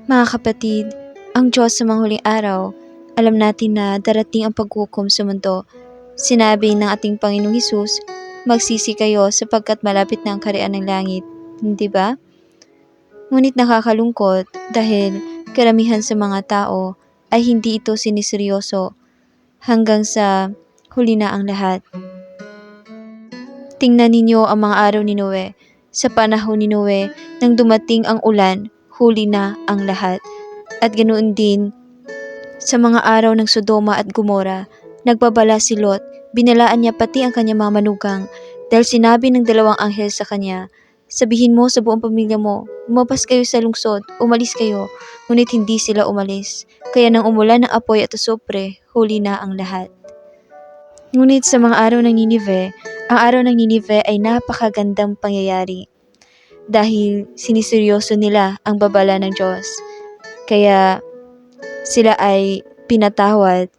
Mga kapatid, ang Diyos sa mga huling araw, alam natin na darating ang paghukom sa mundo. Sinabi ng ating Panginoong Hesus, magsisi kayo sapagkat malapit na ang kaharian ng langit. Hindi ba? Ngunit nakakalungkot dahil karamihan sa mga tao ay hindi ito siniseryoso hanggang sa huli na ang lahat. Tingnan ninyo ang mga araw ni Noe. Sa panahon ni Noe, nang dumating ang ulan, huli na ang lahat. At ganoon din sa mga araw ng Sodoma at Gomora, nagbabala si Lot, binalaan niya pati ang kanyang mga manugang dahil sinabi ng dalawang anghel sa kanya, sabihin mo sa buong pamilya mo, lumabas kayo sa lungsod, umalis kayo, ngunit hindi sila umalis. Kaya nang umulan ng apoy at asupre, huli na ang lahat. Ngunit sa mga araw ng Ninive, ang araw ng Ninive ay napakagandang pangyayari dahil siniseryoso nila ang babala ng Diyos. Kaya sila ay pinatawad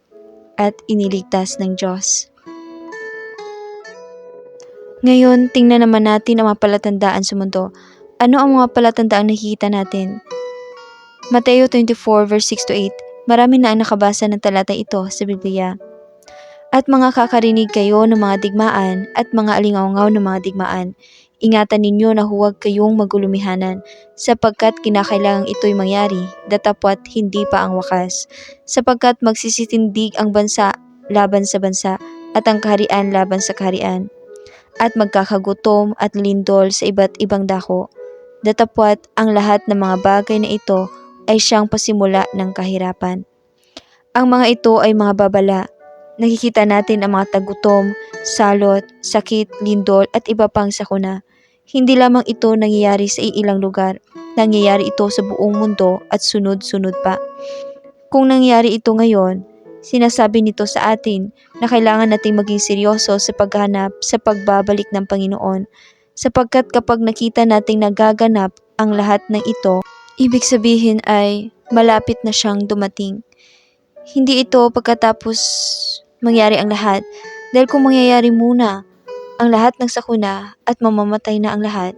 at iniligtas ng Diyos. Ngayon, tingnan naman natin ang mga palatandaan sa mundo. Ano ang mga palatandaang nakikita natin? Mateo 24 verse 6-8. Marami na ang nakabasa ng talata ito sa Biblia. At mga kakarinig kayo ng mga digmaan at mga alingaungaw ng mga digmaan. Ingatan ninyo na huwag kayong magulumihanan, sapagkat kinakailangang ito'y mangyari, datapwat hindi pa ang wakas. Sapagkat magsisitindig ang bansa laban sa bansa, at ang kaharian laban sa kaharian. At magkakagutom at lindol sa iba't ibang dako. Datapwat ang lahat ng mga bagay na ito ay siyang pasimula ng kahirapan. Ang mga ito ay mga babala. Nakikita natin ang mga tagutom, salot, sakit, lindol at iba pang sakuna. Hindi lamang ito nangyayari sa ilang lugar, nangyayari ito sa buong mundo at sunod-sunod pa. Kung nangyayari ito ngayon, sinasabi nito sa atin na kailangan nating maging seryoso sa paghanap sa pagbabalik ng Panginoon, sapagkat kapag nakita nating nagaganap ang lahat ng ito, ibig sabihin ay malapit na siyang dumating. Hindi ito pagkatapos mangyari ang lahat, dahil kung mangyayari muna ang lahat ng sakuna at mamamatay na ang lahat,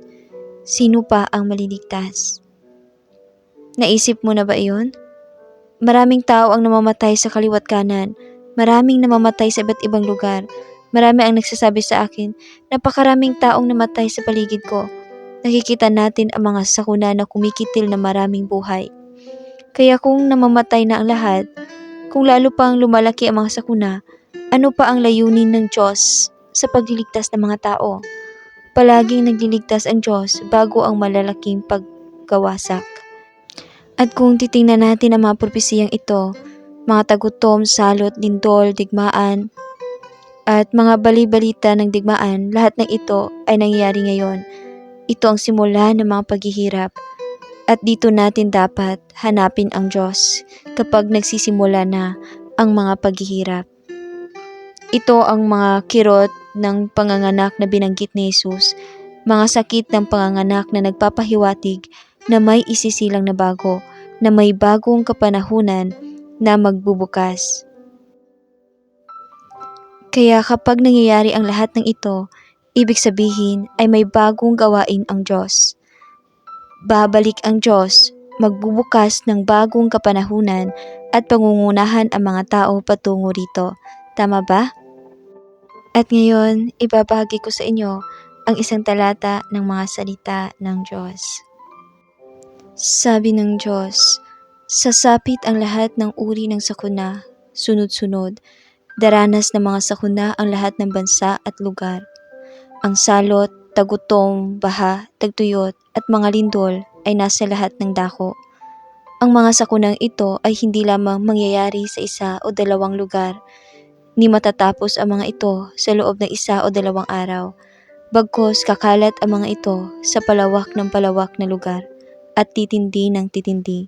sino pa ang maliligtas? Naisip mo na ba iyon? Maraming tao ang namamatay sa kaliwat kanan, maraming namamatay sa iba't ibang lugar. Marami ang nagsasabi sa akin, napakaraming taong namatay sa paligid ko. Nakikita natin ang mga sakuna na kumikitil na maraming buhay. Kaya kung namamatay na ang lahat, kung lalo pang lumalaki ang mga sakuna, ano pa ang layunin ng Diyos sa pagliligtas ng mga tao? Palaging nagliligtas ang Diyos bago ang malalaking pagkawasak. At kung titingnan natin ang mga propesiyang ito, mga tagutom, salot, lindol, digmaan, at mga bali-balita ng digmaan, lahat ng ito ay nangyayari ngayon. Ito ang simula ng mga paghihirap. At dito natin dapat hanapin ang Diyos kapag nagsisimula na ang mga paghihirap. Ito ang mga kirot ng panganganak na binanggit ni Jesus, mga sakit ng panganganak na nagpapahiwatig na may isisilang na bago, na may bagong kapanahunan na magbubukas. Kaya kapag nangyayari ang lahat ng ito, ibig sabihin ay may bagong gawain ang Diyos. Babalik ang Diyos, magbubukas ng bagong kapanahunan at pangungunahan ang mga tao patungo rito. Tama ba? At ngayon, ibabahagi ko sa inyo ang isang talata ng mga salita ng Diyos. Sabi ng Diyos, sasapit ang lahat ng uri ng sakuna, sunod-sunod, daranas ng mga sakuna ang lahat ng bansa at lugar. Ang salot, tagutom, baha, tagtuyot at mga lindol ay nasa lahat ng dako. Ang mga sakunang ito ay hindi lamang mangyayari sa isa o dalawang lugar, ni matatapos ang mga ito sa loob ng isa o dalawang araw. Bagkus kakalat ang mga ito sa palawak ng palawak na lugar at titindi ng titindi.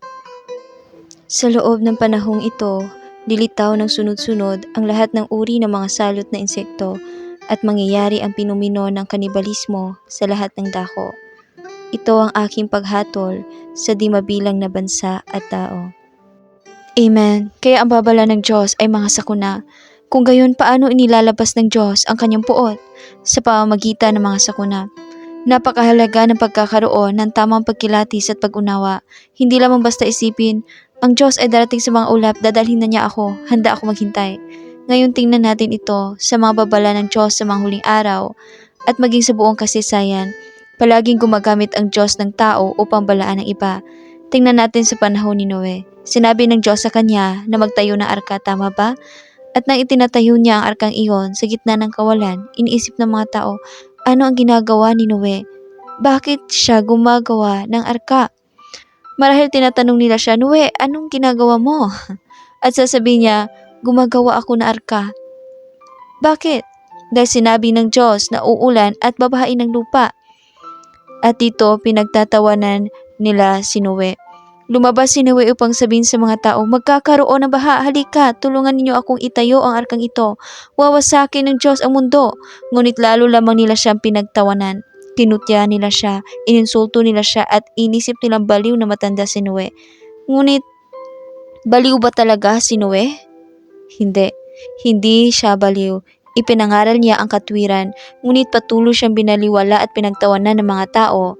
Sa loob ng panahong ito, lilitaw ng sunod-sunod ang lahat ng uri ng mga salot na insekto at mangyayari ang pinomeno ng kanibalismo sa lahat ng dako. Ito ang aking paghatol sa di mabilang na bansa at tao. Amen. Kaya ang babala ng Diyos ay mga sakuna. Kung gayon, paano inilalabas ng Diyos ang kanyang puot? Sa pamamagitan ng mga sakuna. Napakahalaga ng pagkakaroon ng tamang pagkilatis at pag-unawa. Hindi lamang basta isipin, ang Diyos ay darating sa mga ulap, dadalhin na niya ako, handa ako maghintay. Ngayon tingnan natin ito sa mga babala ng Diyos sa mga huling araw at maging sa buong kasaysayan. Palaging gumagamit ang Diyos ng tao upang balaan ng iba. Tingnan natin sa panahon ni Noe. Sinabi ng Diyos sa kanya na magtayo ng arka, tama ba? At nang itinatayo niya ang arkang iyon sa gitna ng kawalan, iniisip ng mga tao, ano ang ginagawa ni Noe? Bakit siya gumagawa ng arka? Marahil tinatanong nila siya, Noe, anong ginagawa mo? At sasabihin niya, gumagawa ako ng arka. Bakit? Dahil sinabi ng Diyos na uulan at babahain ng lupa. At dito pinagtatawanan nila si Noe. Lumabas si Noe upang sabihin sa mga tao, magkakaroon ng baha, halika, tulungan ninyo akong itayo ang arkang ito. Wawasakin ng Diyos ang mundo. Ngunit lalo lamang nila siyang pinagtawanan. Tinutya nila siya, ininsulto nila siya at inisip nilang baliw na matanda si Noe. Ngunit, baliw ba talaga si Noe? Hindi. Hindi siya baliw. Ipinangaral niya ang katwiran, ngunit patuloy siyang binaliwala at pinagtawanan ng mga tao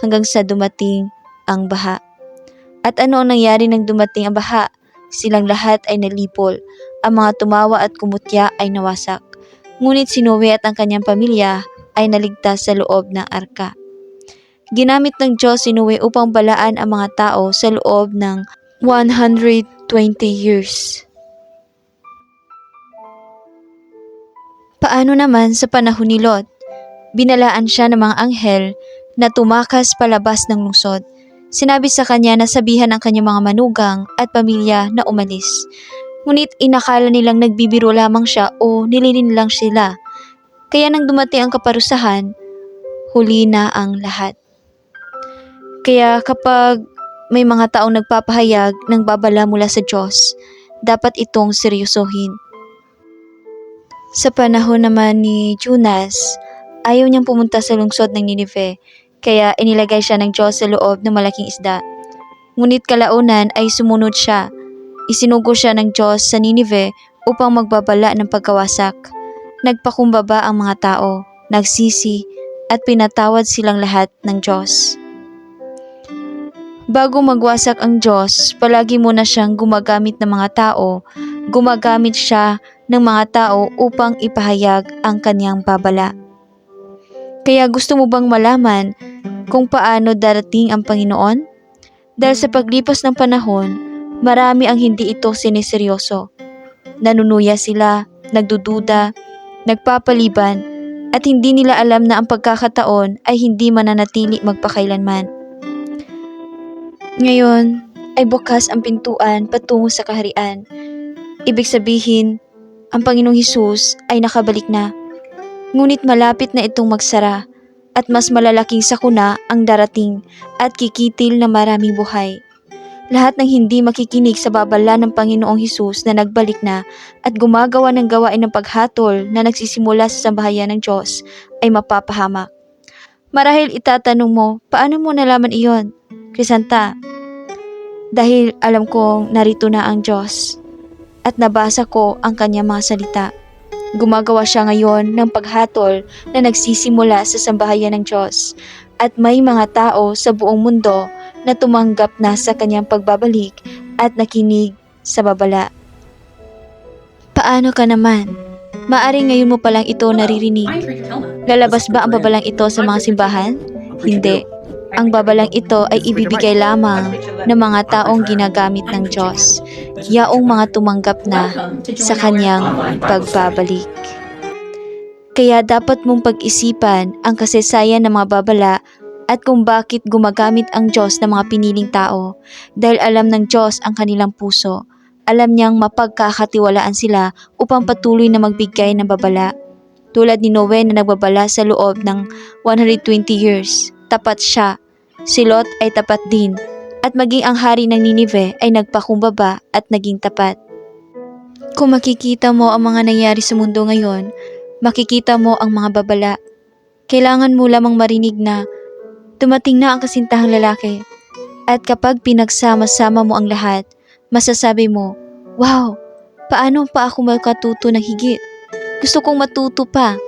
hanggang sa dumating ang baha. At ano ang nangyari nang dumating ang baha? Silang lahat ay nalipol. Ang mga tumawa at kumutya ay nawasak. Ngunit si Noe at ang kanyang pamilya ay naligtas sa loob ng arka. Ginamit ng Diyos si Noe upang balaan ang mga tao sa loob ng 120 years. Paano naman sa panahon ni Lot? Binalaan siya ng mga anghel na tumakas palabas ng lungsod. Sinabi sa kanya na sabihan ang kanyang mga manugang at pamilya na umalis. Ngunit inakala nilang nagbibiro lamang siya o nililin lang sila. Kaya nang dumating ang kaparusahan, huli na ang lahat. Kaya kapag may mga taong nagpapahayag ng babala mula sa Diyos, dapat itong seryosohin. Sa panahon naman ni Jonas, ayaw niyang pumunta sa lungsod ng Ninive, kaya inilagay siya ng Diyos sa loob ng malaking isda. Ngunit kalaunan ay sumunod siya. Isinugo siya ng Diyos sa Ninive upang magbabala ng pagkawasak. Nagpakumbaba ang mga tao, nagsisi, at pinatawad silang lahat ng Diyos. Bago magwasak ang Diyos, palagi muna siyang gumagamit ng mga tao. Gumagamit siya ng mga tao upang ipahayag ang kanyang babala. Kaya gusto mo bang malaman kung paano darating ang Panginoon? Dahil sa paglipas ng panahon, marami ang hindi ito siniseryoso. Nanunuya sila, nagdududa, nagpapaliban, at hindi nila alam na ang pagkakataon ay hindi mananatili magpakailanman. Ngayon ay bukas ang pintuan patungo sa kaharian. Ibig sabihin, ang Panginoong Hesus ay nakabalik na. Ngunit malapit na itong magsara at mas malalaking sakuna ang darating at kikitil na maraming buhay. Lahat ng hindi makikinig sa babala ng Panginoong Hesus na nagbalik na at gumagawa ng gawain ng paghatol na nagsisimula sa sambahayan ng Diyos ay mapapahamak. Marahil itatanong mo, paano mo nalaman iyon, Crisanta? Dahil alam kong narito na ang Diyos at nabasa ko ang kanyang mga salita. Gumagawa siya ngayon ng paghatol na nagsisimula sa sambahayan ng Diyos at may mga tao sa buong mundo na tumanggap na sa kanyang pagbabalik at nakinig sa babala. Paano ka naman? Maaring ngayon mo palang ito naririnig. Lalabas ba ang babalang ito sa mga simbahan? Hindi. Ang babalang ito ay ibibigay lamang ng mga taong ginagamit ng Diyos, yaong mga tumanggap na sa kanyang pagbabalik. Kaya dapat mong pag-isipan ang kasaysayan ng mga babala at kung bakit gumagamit ang Diyos ng mga piniling tao, dahil alam ng Diyos ang kanilang puso. Alam niyang mapagkakatiwalaan sila upang patuloy na magbigay ng babala. Tulad ni Noe na nagbabala sa loob ng 120 years. Tapat siya. Si Lot ay tapat din. At maging ang hari ng Ninive ay nagpakumbaba at naging tapat. Kung makikita mo ang mga nangyari sa mundo ngayon, makikita mo ang mga babala. Kailangan mo lamang marinig na dumating na ang kasintahang lalaki. At kapag pinagsama-sama mo ang lahat, masasabi mo, wow, paano pa ako makatuto ng higit? Gusto kong matuto pa.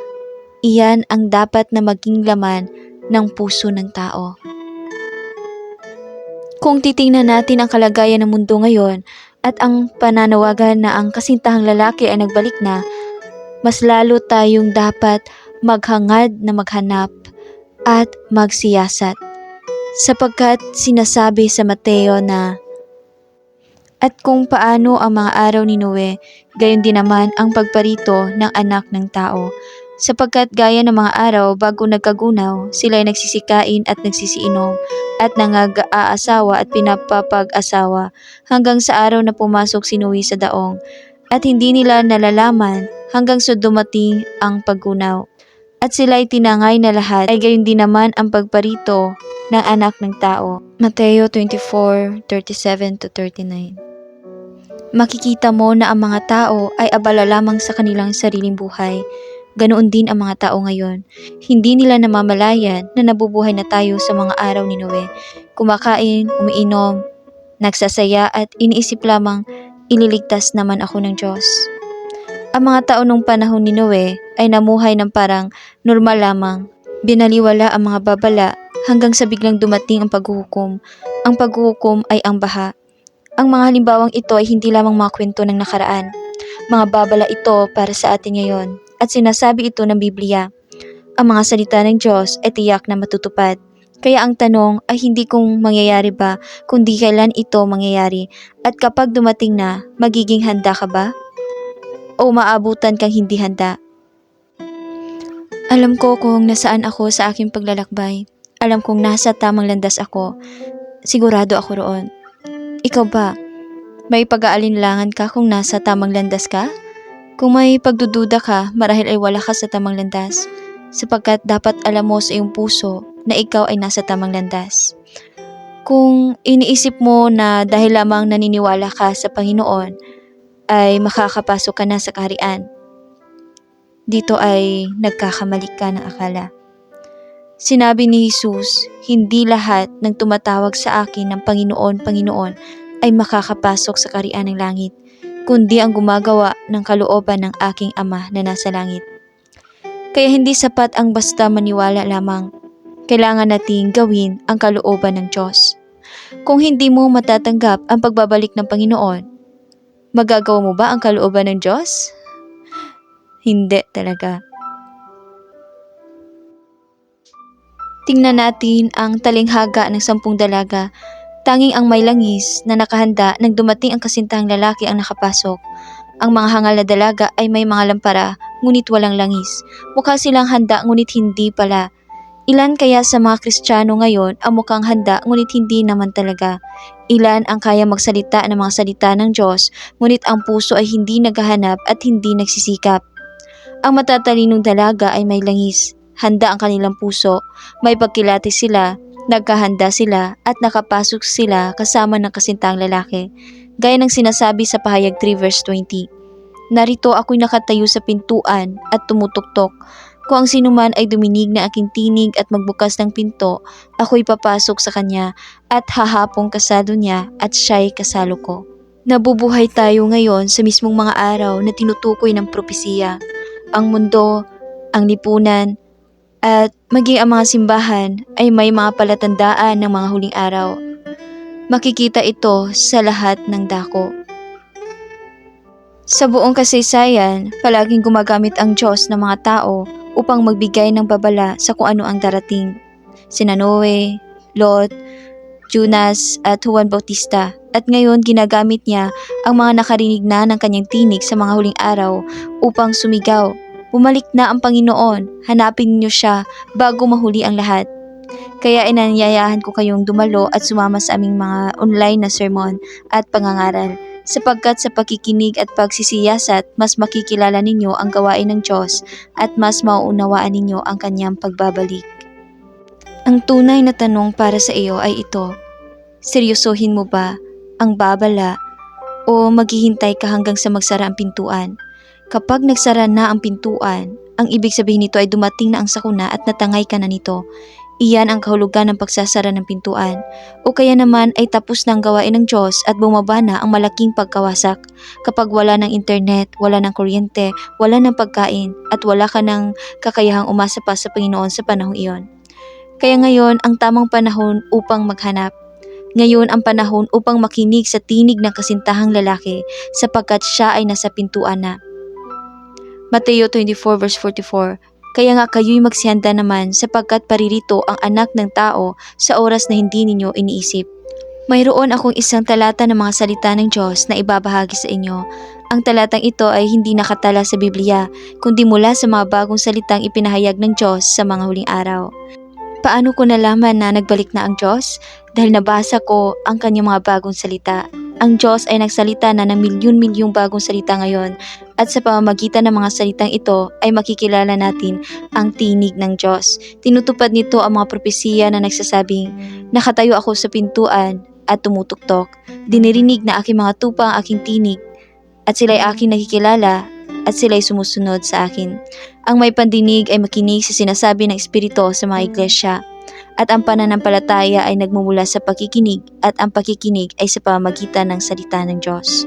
Iyan ang dapat na maging laman ng puso ng tao. Kung titingnan natin ang kalagayan ng mundo ngayon at ang pananawagan na ang kasintahang lalaki ay nagbalik na, mas lalo tayong dapat maghangad na maghanap at magsiyasat. Sapagkat sinasabi sa Mateo na, at kung paano ang mga araw ni Noe, gayon din naman ang pagparito ng anak ng tao. Sapagkat gaya ng mga araw bago nagkagunaw, sila ay nagsisikain at nagsisiinom at nangag-aasawa at pinapapag-asawa hanggang sa araw na pumasok si Noe sa daong. At hindi nila nalalaman hanggang sa dumating ang paggunaw. At sila ay tinangay na lahat, ay gayon din naman ang pagparito ng anak ng tao. Mateo 24:37-39. Makikita mo na ang mga tao ay abala lamang sa kanilang sariling buhay. Ganoon din ang mga tao ngayon. Hindi nila namamalayan na nabubuhay na tayo sa mga araw ni Noe. Kumakain, umiinom, nagsasaya at iniisip lamang, ililigtas naman ako ng Diyos. Ang mga tao nung panahon ni Noe ay namuhay ng parang normal lamang. Binaliwala ang mga babala hanggang sa biglang dumating ang paghuhukom. Ang paghuhukom ay ang baha. Ang mga halimbawang ito ay hindi lamang mga kwento ng nakaraan. Mga babala ito para sa atin ngayon at sinasabi ito ng Biblia. Ang mga salita ng Diyos ay tiyak na matutupad. Kaya ang tanong ay hindi kung mangyayari ba, kundi kailan ito mangyayari. At kapag dumating na, magiging handa ka ba? O maabutan kang hindi handa? Alam ko kung nasaan ako sa aking paglalakbay. Alam kong nasa tamang landas ako. Sigurado ako roon. Ikaw ba? May pag-aalinlangan ka kung nasa tamang landas ka? Kung may pagdududa ka, marahil ay wala ka sa tamang landas, sapagkat dapat alam mo sa iyong puso na ikaw ay nasa tamang landas. Kung iniisip mo na dahil lamang naniniwala ka sa Panginoon, ay makakapasok ka na sa kaharian, dito ay nagkakamali ka ng akala. Sinabi ni Jesus, hindi lahat ng tumatawag sa akin ng Panginoon, Panginoon ay makakapasok sa kaharian ng langit, kundi ang gumagawa ng kalooban ng aking Ama na nasa langit. Kaya hindi sapat ang basta maniwala lamang. Kailangan nating gawin ang kalooban ng Diyos. Kung hindi mo matatanggap ang pagbabalik ng Panginoon, magagawa mo ba ang kalooban ng Diyos? Hindi talaga. Tingnan natin ang talinghaga ng 10 dalaga. Tanging ang may langis na nakahanda nang dumating ang kasintahang lalaki ang nakapasok. Ang mga hangal na dalaga ay may mga lampara, ngunit walang langis. Mukha silang handa, ngunit hindi pala. Ilan kaya sa mga Kristiyano ngayon ang mukhang handa, ngunit hindi naman talaga? Ilan ang kaya magsalita ng mga salita ng Diyos, ngunit ang puso ay hindi naghahanap at hindi nagsisikap? Ang matatalinong dalaga ay may langis. Handa ang kanilang puso, may pagkilatis sila, nagkahanda sila at nakapasok sila kasama ng kasintahang lalaki. Gaya ng sinasabi sa pahayag 3 verse 20. Narito ako'y nakatayo sa pintuan at tumutuktok. Kung ang sinuman ay duminig na aking tinig at magbukas ng pinto, ako'y papasok sa kanya at hahapong kasalo niya at siya'y kasalo ko. Nabubuhay tayo ngayon sa mismong mga araw na tinutukoy ng propesiya. Ang mundo, ang lipunan, at maging ang mga simbahan ay may mga palatandaan ng mga huling araw. Makikita ito sa lahat ng dako. Sa buong kasaysayan, palaging gumagamit ang Diyos ng mga tao upang magbigay ng babala sa kung ano ang darating. Sina Noe, Lot, Jonas at Juan Bautista. At ngayon ginagamit niya ang mga nakarinig na ng kanyang tinig sa mga huling araw upang sumigaw, bumalik na ang Panginoon, hanapin niyo siya bago mahuli ang lahat. Kaya inanyayahan ko kayong dumalo at sumama sa aming mga online na sermon at pangangaral, sapagkat sa pakikinig at pagsisiyasat, mas makikilala ninyo ang gawain ng Diyos at mas mauunawaan ninyo ang kanyang pagbabalik. Ang tunay na tanong para sa iyo ay ito: seryosohin mo ba ang babala o maghihintay ka hanggang sa magsara ang pintuan? Kapag nagsara na ang pintuan, ang ibig sabihin nito ay dumating na ang sakuna at natangay ka na nito. Iyan ang kahulugan ng pagsasara ng pintuan. O kaya naman ay tapos na ang gawain ng Diyos at bumaba na ang malaking pagkawasak. Kapag wala ng internet, wala ng kuryente, wala ng pagkain, at wala ka ng kakayahang umasa pa sa Panginoon sa panahong iyon. Kaya ngayon ang tamang panahon upang maghanap. Ngayon ang panahon upang makinig sa tinig ng kasintahang lalaki sapagkat siya ay nasa pintuan na. Mateo 24 verse 44. Kaya nga kayo'y magsihanda naman sapagkat paririto ang anak ng tao sa oras na hindi ninyo iniisip. Mayroon akong isang talata ng mga salita ng Diyos na ibabahagi sa inyo. Ang talatang ito ay hindi nakatala sa Biblia, kundi mula sa mga bagong salitang ipinahayag ng Diyos sa mga huling araw. Paano ko nalaman na nagbalik na ang Diyos? Dahil nabasa ko ang kanyang mga bagong salita. Ang Diyos ay nagsalita na ng milyon-milyong bagong salita ngayon at sa pamamagitan ng mga salitang ito ay makikilala natin ang tinig ng Diyos. Tinutupad nito ang mga propesiya na nagsasabing, nakatayo ako sa pintuan at tumutuktok. Dinirinig na aking mga tupa ang aking tinig at sila'y aking nakikilala at sila'y sumusunod sa akin. Ang may pandinig ay makinig sa sinasabi ng Espiritu sa mga iglesia. At ang pananampalataya ay nagmumula sa pakikinig at ang pakikinig ay sa pamamagitan ng salita ng Diyos.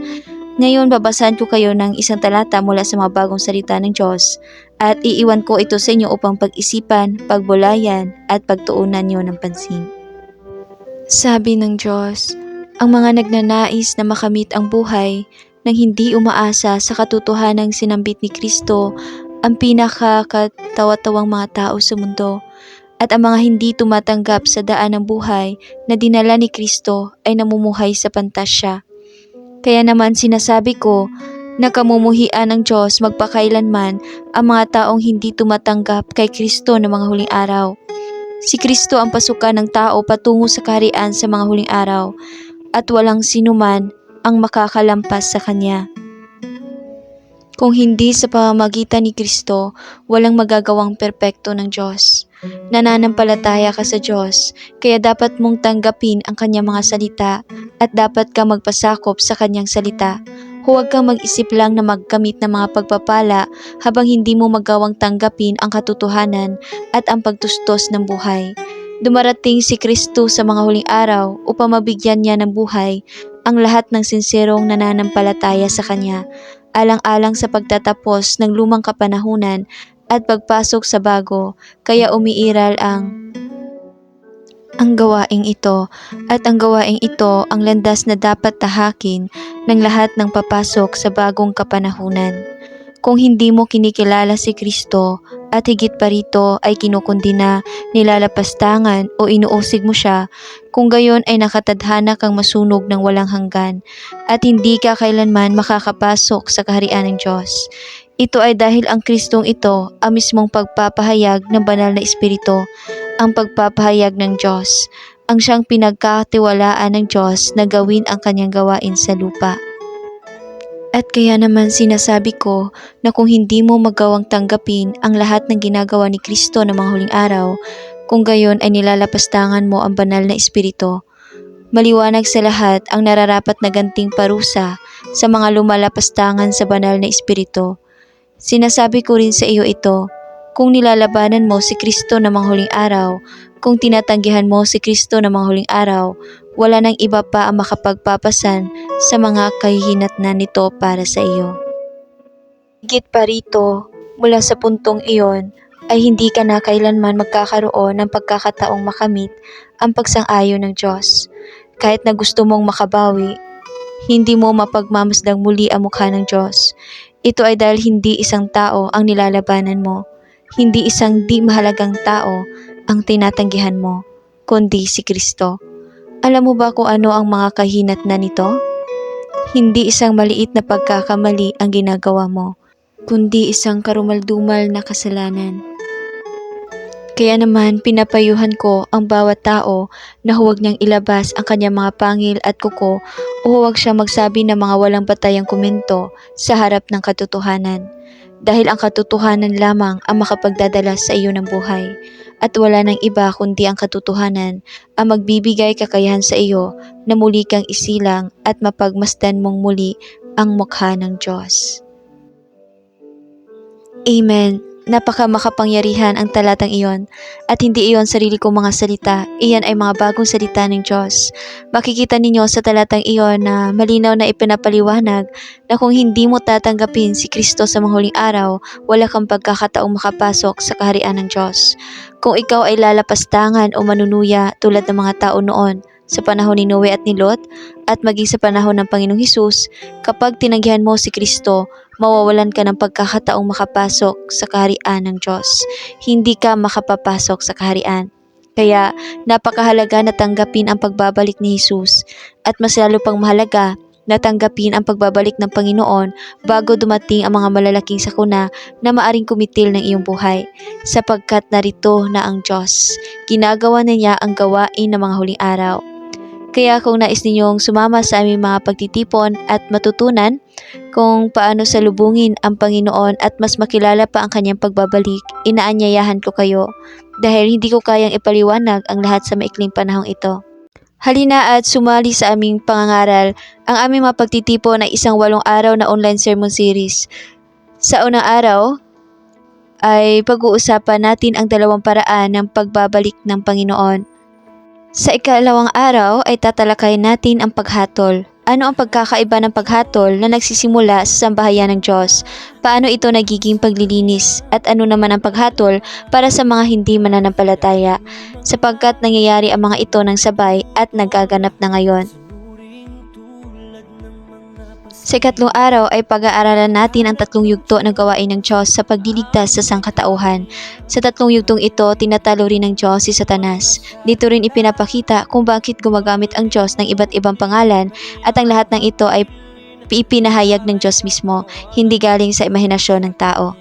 Ngayon babasahan ko kayo ng isang talata mula sa mga bagong salita ng Diyos at iiwan ko ito sa inyo upang pag-isipan, pagbulayan at pagtuunan niyo ng pansin. Sabi ng Diyos, ang mga nagnanais na makamit ang buhay nang hindi umaasa sa katotohanang sinambit ni Kristo ang pinakakatawa-tawang mga tao sa mundo. At ang mga hindi tumatanggap sa daan ng buhay na dinala ni Kristo ay namumuhay sa pantasya. Kaya naman sinasabi ko na kamumuhian ng Diyos magpakailanman ang mga taong hindi tumatanggap kay Kristo ng mga huling araw. Si Kristo ang pasukan ng tao patungo sa kaharian sa mga huling araw at walang sinuman ang makakalampas sa Kanya. Kung hindi sa pamamagitan ni Kristo, walang magagawang perpekto ng Diyos. Nananampalataya ka sa Diyos, kaya dapat mong tanggapin ang Kanyang mga salita at dapat ka magpasakop sa Kanyang salita. Huwag kang mag-isip lang na magkamit ng mga pagpapala habang hindi mo magawang tanggapin ang katotohanan at ang pagtustos ng buhay. Dumarating si Kristo sa mga huling araw upang mabigyan niya ng buhay ang lahat ng sinserong nananampalataya sa Kanya, alang-alang sa pagtatapos ng lumang kapanahunan at pagpasok sa bago, kaya umiiral ang gawaing ito at ang gawaing ito ang landas na dapat tahakin ng lahat ng papasok sa bagong kapanahunan. Kung hindi mo kinikilala si Kristo at higit pa rito ay kinukundina, nilalapastangan o inuusig mo siya, kung gayon ay nakatadhana kang masunog ng walang hanggan at hindi ka kailanman makakapasok sa kaharian ng Diyos. Ito ay dahil ang Kristong ito ang mismong pagpapahayag ng banal na Espiritu, ang pagpapahayag ng Diyos, ang siyang pinagkatiwalaan ng Diyos na gawin ang kanyang gawain sa lupa. At kaya naman sinasabi ko na kung hindi mo magawang tanggapin ang lahat ng ginagawa ni Kristo ng mga huling araw, kung gayon ay nilalapastangan mo ang banal na Espiritu. Maliwanag sa lahat ang nararapat na ganting parusa sa mga lumalapastangan sa banal na Espiritu. Sinasabi ko rin sa iyo ito, kung nilalabanan mo si Kristo ng mga huling araw, kung tinatanggihan mo si Kristo ng mga huling araw, wala nang iba pa ang makapagpapasan sa mga kahihinatnan nito para sa iyo. Higit pa rito, mula sa puntong iyon, ay hindi ka na kailanman magkakaroon ng pagkakataong makamit ang pagsang-ayon ng Diyos. Kahit na gusto mong makabawi, hindi mo mapagmamasdang muli ang mukha ng Diyos. Ito ay dahil hindi isang tao ang nilalabanan mo, hindi isang di mahalagang tao ang tinatanggihan mo, kundi si Kristo. Alam mo ba kung ano ang mga kahinatnan nito? Hindi isang maliit na pagkakamali ang ginagawa mo, kundi isang karumaldumal na kasalanan. Kaya naman pinapayuhan ko ang bawat tao na huwag niyang ilabas ang kanyang mga pangil at kuko o huwag siyang magsabi ng mga walang batayang komento sa harap ng katotohanan. Dahil ang katotohanan lamang ang makapagdadala sa iyo ng buhay at wala nang iba kundi ang katotohanan ang magbibigay kakayahan sa iyo na muli kang isilang at mapagmasdan mong muli ang mukha ng Diyos. Amen. Napaka makapangyarihan ang talatang iyon at hindi iyon sarili kong mga salita, iyan ay mga bagong salita ng Diyos. Makikita ninyo sa talatang iyon na malinaw na ipinapaliwanag na kung hindi mo tatanggapin si Kristo sa mga huling araw, wala kang pagkakataong makapasok sa kaharian ng Diyos. Kung ikaw ay lalapastangan o manunuya tulad ng mga tao noon, sa panahon ni Noe at ni Lot, at maging sa panahon ng Panginoong Hesus, kapag tinanggihan mo si Kristo, mawawalan ka ng pagkakataong makapasok sa kaharian ng Diyos. Hindi ka makapapasok sa kaharian. Kaya napakahalaga na tanggapin ang pagbabalik ni Hesus at mas lalo pang mahalaga na tanggapin ang pagbabalik ng Panginoon bago dumating ang mga malalaking sakuna na maaring kumitil ng iyong buhay, sapagkat narito na ang Diyos. Ginagawa na niya ang gawain ng mga huling araw. Kaya kung nais ninyong sumama sa aming mga pagtitipon at matutunan kung paano salubungin ang Panginoon at mas makilala pa ang kanyang pagbabalik, inaanyayahan ko kayo dahil hindi ko kayang ipaliwanag ang lahat sa maikling panahong ito. Halina at sumali sa aming pangangaral. Ang aming mga pagtitipon ay isang 8 araw na online sermon series. Sa unang araw ay pag-uusapan natin ang 2 paraan ng pagbabalik ng Panginoon. Sa ikalawang araw ay tatalakayin natin ang paghatol. Ano ang pagkakaiba ng paghatol na nagsisimula sa sambahayan ng Diyos? Paano ito nagiging paglilinis? At ano naman ang paghatol para sa mga hindi mananampalataya? Sapagkat nangyayari ang mga ito ng sabay at nagaganap na ngayon. Sa ikatlong araw ay pag-aaralan natin ang 3 yugto ng gawain ng Diyos sa pagliligtas sa sangkatauhan. Sa 3 yugtong ito, tinatalo rin ng Diyos si Satanas. Dito rin ipinapakita kung bakit gumagamit ang Diyos ng iba't ibang pangalan at ang lahat ng ito ay ipinahayag ng Diyos mismo, hindi galing sa imahinasyon ng tao.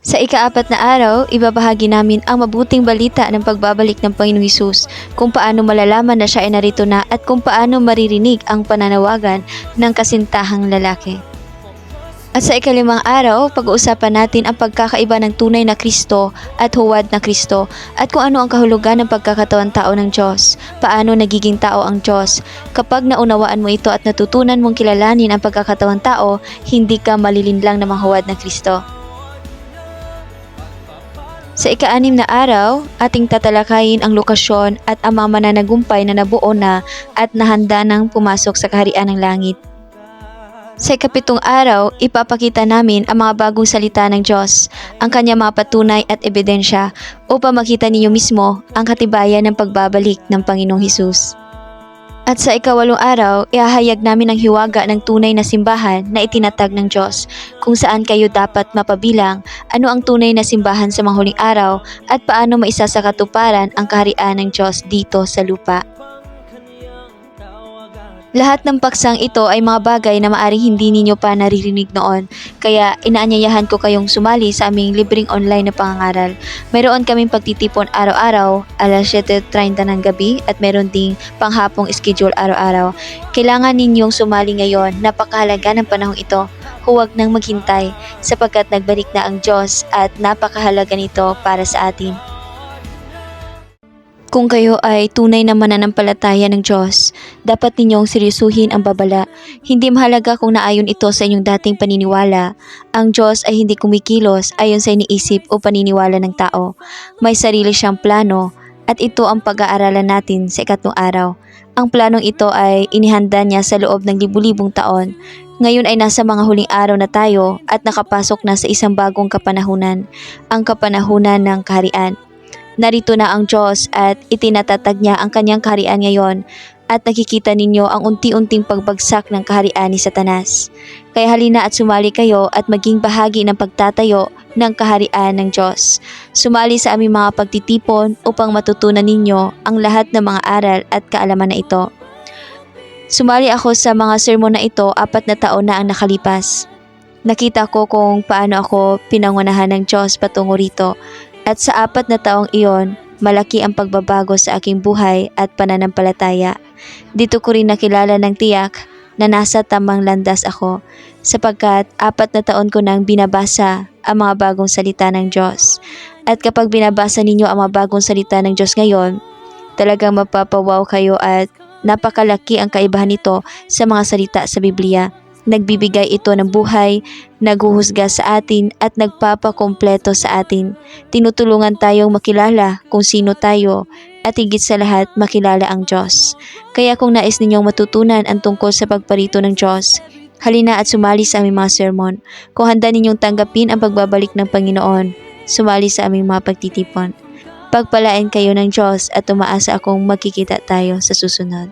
Sa ika-4 na araw, ibabahagi namin ang mabuting balita ng pagbabalik ng Panginoong Hesus, kung paano malalaman na siya ay narito na at kung paano maririnig ang pananawagan ng kasintahang lalaki. At sa ika-5 araw, pag-uusapan natin ang pagkakaiba ng tunay na Kristo at huwad na Kristo at kung ano ang kahulugan ng pagkakatawan tao ng Diyos, paano nagiging tao ang Diyos. Kapag naunawaan mo ito at natutunan mong kilalanin ang pagkakatawan tao, hindi ka malilinlang ng mga huwad na Kristo. Sa ika-6 na araw, ating tatalakayin ang lokasyon at ang mga mananagumpay na nabuo na at nahanda ng pumasok sa kaharian ng langit. Sa ika-7 araw, ipapakita namin ang mga bagong salita ng Diyos, ang kanyang mga patunay at ebidensya upang makita ninyo mismo ang katibayan ng pagbabalik ng Panginoong Hesus. At sa ika-8 araw, ihahayag namin ang hiwaga ng tunay na simbahan na itinatag ng Diyos, kung saan kayo dapat mapabilang, ano ang tunay na simbahan sa mga huling araw, at paano maisasakatuparan ang kaharian ng Diyos dito sa lupa. Lahat ng paksang ito ay mga bagay na maaring hindi ninyo pa naririnig noon, kaya inaanyayahan ko kayong sumali sa aming libreng online na pangangaral. Mayroon kaming pagtitipon araw-araw, alas 7:30 ng gabi at meron ding panghapong schedule araw-araw. Kailangan ninyong sumali ngayon, napakahalaga ng panahong ito. Huwag nang maghintay sapagkat nagbalik na ang Diyos at napakahalaga nito para sa atin. Kung kayo ay tunay na mananampalataya ng Diyos, dapat ninyong seryosuhin ang babala. Hindi mahalaga kung naayon ito sa inyong dating paniniwala. Ang Diyos ay hindi kumikilos ayon sa iniisip o paniniwala ng tao. May sarili siyang plano at ito ang pag-aaralan natin sa ika-3 araw. Ang planong ito ay inihanda niya sa loob ng libu-libong taon. Ngayon ay nasa mga huling araw na tayo at nakapasok na sa isang bagong kapanahunan, ang kapanahunan ng kaharian. Narito na ang Diyos at itinatatag niya ang kanyang kaharian ngayon at nakikita ninyo ang unti-unting pagbagsak ng kaharian ni Satanas. Kaya halina at sumali kayo at maging bahagi ng pagtatayo ng kaharian ng Diyos. Sumali sa aming mga pagtitipon upang matutunan ninyo ang lahat ng mga aral at kaalaman na ito. Sumali ako sa mga sermon na ito 4 na taon na ang nakalipas. Nakita ko kung paano ako pinangunahan ng Diyos patungo rito. At sa 4 na taong iyon, malaki ang pagbabago sa aking buhay at pananampalataya. Dito ko rin nakilala ng tiyak na nasa tamang landas ako, sapagkat 4 na taon ko nang binabasa ang mga bagong salita ng Diyos. At kapag binabasa ninyo ang mga bagong salita ng Diyos ngayon, talagang mapapawaw kayo at napakalaki ang kaibahan nito sa mga salita sa Biblia. Nagbibigay ito ng buhay, naghuhusga sa atin at nagpapakumpleto sa atin. Tinutulungan tayong makilala kung sino tayo at higit sa lahat makilala ang Diyos. Kaya kung nais ninyong matutunan ang tungkol sa pagparito ng Diyos, halina at sumali sa aming mga sermon. Kung handa ninyong tanggapin ang pagbabalik ng Panginoon, sumali sa aming mga pagtitipon. Pagpalain kayo ng Diyos at umaasa akong magkikita tayo sa susunod.